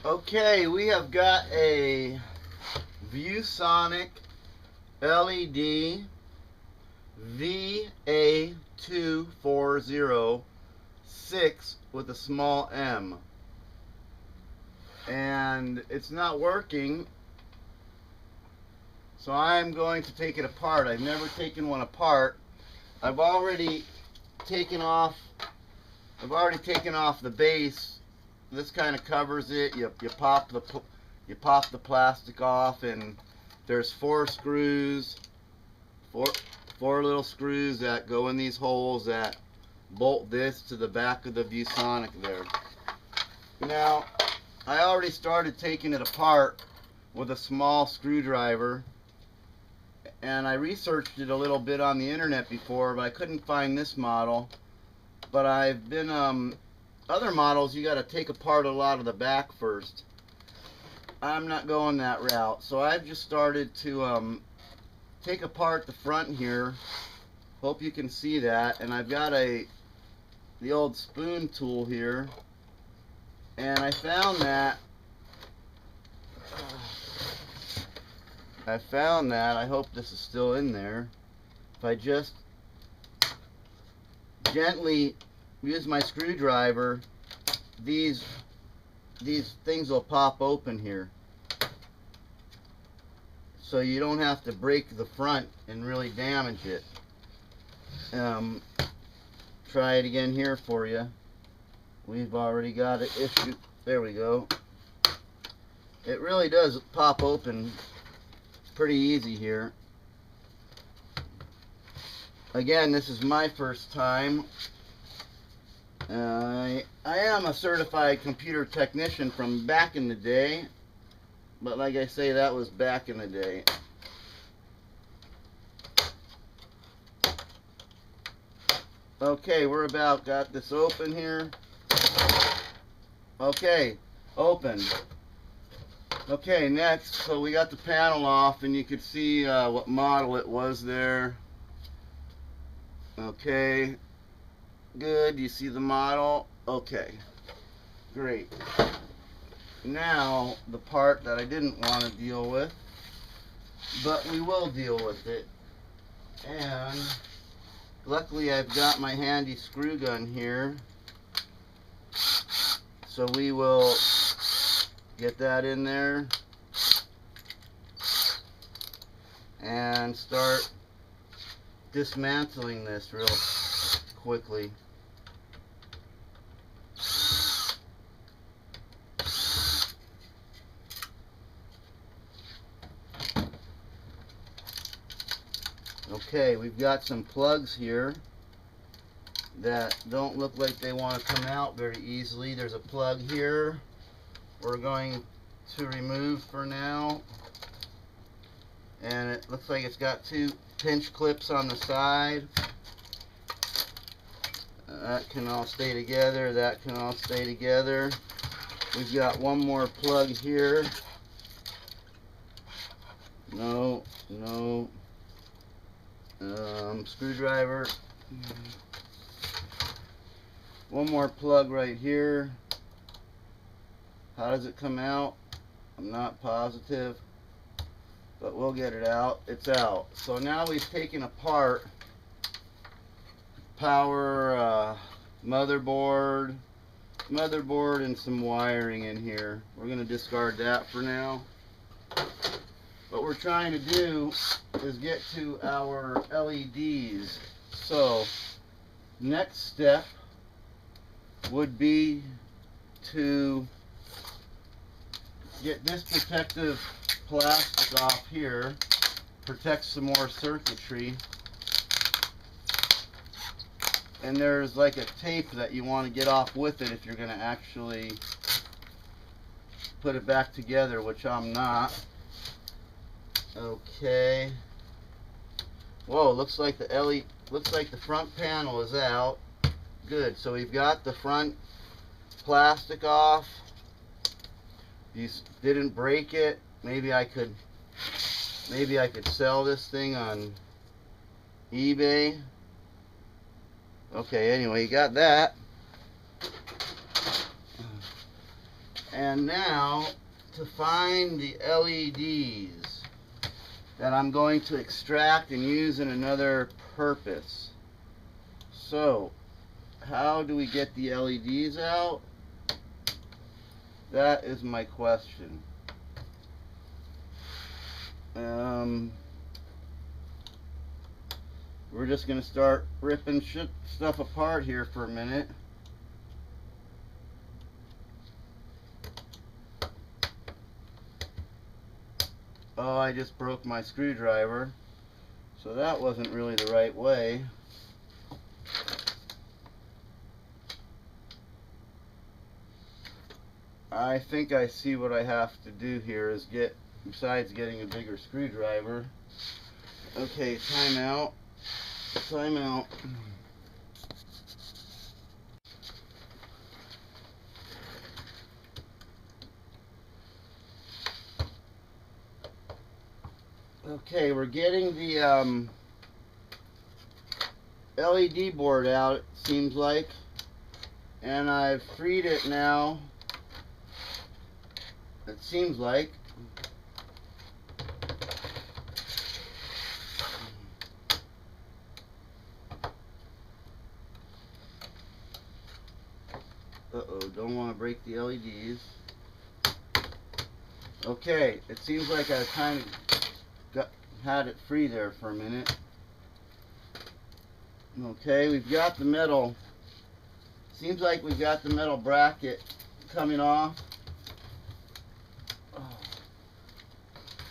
Okay, we have got a Viewsonic LED VA2406 with a small M, and it's not working, so I'm going to take it apart. I've never taken one apart. I've already taken off the base. This kind of covers it. You pop the plastic off, and there's four little screws that go in these holes that bolt this to the back of the Viewsonic there. Now, I already started taking it apart with a small screwdriver, and I researched it a little bit on the internet before, but I couldn't find this model. But I've been other models, you got to take apart a lot of the back first. I'm not going that route, so I've just started to take apart the front here. Hope you can see that. And I've got the old spoon tool here, and I found that I hope this is still in there. If I just gently use my screwdriver, these things will pop open here, so you don't have to break the front and really damage it. Try it again here for you. We've already got it issued. There we go. It really does pop open. It's pretty easy here. Again, this is my first time. I am a certified computer technician from back in the day, but like I say, that was back in the day. Okay, we're about got this open here. Okay, open. Okay, next, so we got the panel off, and you could see what model it was there. Okay. Good, you see the model? Okay, great. Now, the part that I didn't want to deal with, but we will deal with it. And luckily I've got my handy screw gun here, so we will get that in there and start dismantling this real quickly. Okay, we've got some plugs here that don't look like they want to come out very easily. There's a plug here we're going to remove for now, and it looks like it's got two pinch clips on the side. That can all stay together, that can all stay together. We've got one more plug here. No. Screwdriver. One more plug right here. How does it come out? I'm not positive, but we'll get it out. It's out. So now we've taken apart power, motherboard, and some wiring in here. We're going to discard that for now. What we're trying to do is get to our LEDs. So next step would be to get this protective plastic off here, protect some more circuitry, and there's like a tape that you want to get off with it if you're going to actually put it back together, which I'm not. Okay. Whoa, looks like the front panel is out. Good. So we've got the front plastic off. You didn't break it. Maybe I could sell this thing on eBay. Okay, anyway, you got that. And now to find the LEDs that I'm going to extract and use in another purpose. So, how do we get the LEDs out? That is my question. We're just going to start ripping stuff apart here for a minute. Oh, I just broke my screwdriver, so that wasn't really the right way. I think I see what I have to do here is besides getting a bigger screwdriver. Okay, time out. Time out. Okay, we're getting the LED board out, it seems like, and I've freed it now, it seems like. Uh-oh, don't want to break the LEDs. Okay, it seems like I've kind of had it free there for a minute. Okay, we've got the metal. Seems like we've got the metal bracket coming off.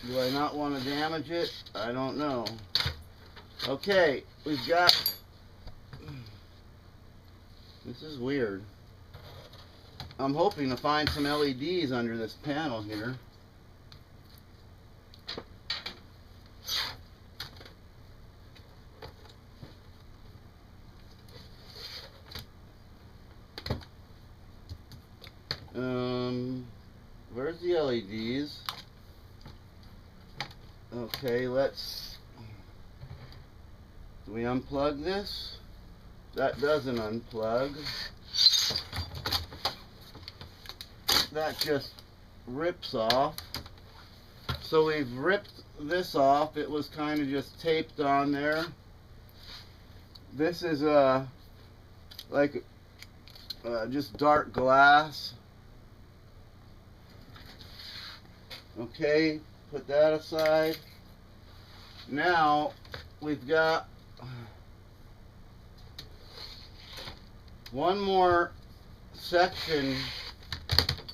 Do I not want to damage it? I don't know. Okay, we've got... This is weird. I'm hoping to find some LEDs under this panel here. Where's the LEDs? Okay, do we unplug this? That doesn't unplug. That just rips off. So we've ripped this off. It was kind of just taped on there. This is like just dark glass. Okay, put that aside. Now we've got one more section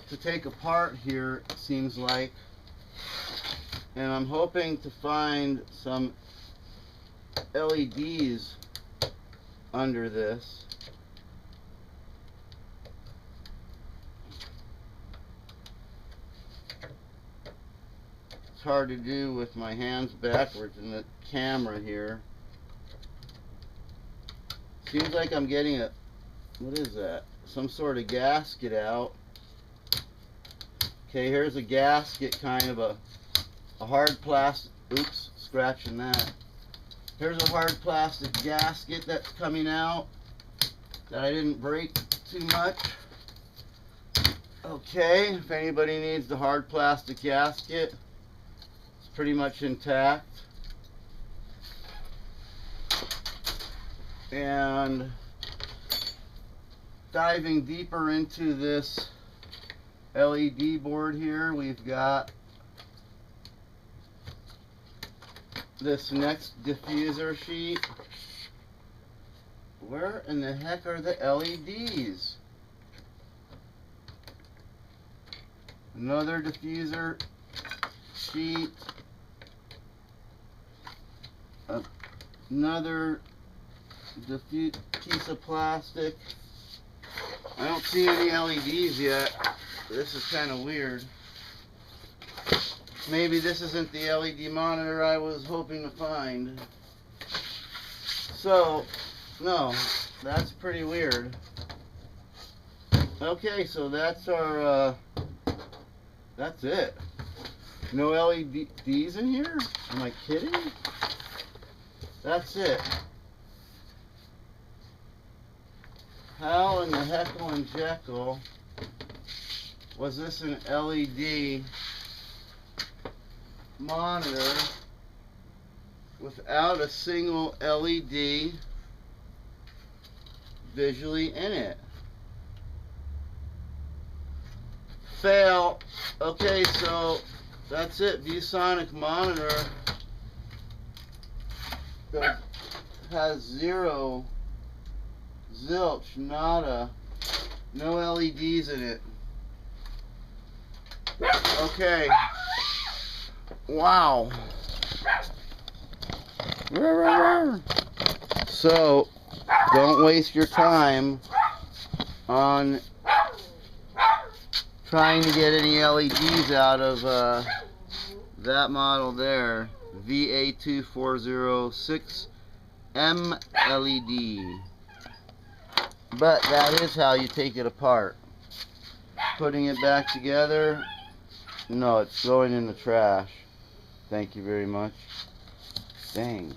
to take apart here, it seems like, and I'm hoping to find some LEDs under this. It's hard to do with my hands backwards in the camera here. Seems like I'm getting a, what is that? Some sort of gasket out. Okay, here's a gasket, kind of a hard plastic, oops, scratching that. Here's a hard plastic gasket that's coming out that I didn't break too much. Okay, if anybody needs the hard plastic gasket, it's pretty much intact. And diving deeper into this LED board here, we've got this next diffuser sheet. Where in the heck are the LEDs? Another diffuser sheet. Another piece of plastic. I don't see any LEDs yet. This is kind of weird. Maybe this isn't the LED monitor I was hoping to find. So, no, that's pretty weird. Okay, so that's our, that's it. No LEDs in here? Am I kidding? That's it. How in the heckle and jekyll was this an LED monitor without a single LED visually in it. Fail. Okay, so that's it. Viewsonic monitor that has zero, zilch, nada, no LEDs in it. Okay. Wow. So, don't waste your time on trying to get any LEDs out of that model there, VA2406 MLED. But that is how you take it apart. Putting it back together, no, it's going in the trash. Thank you very much. Dang.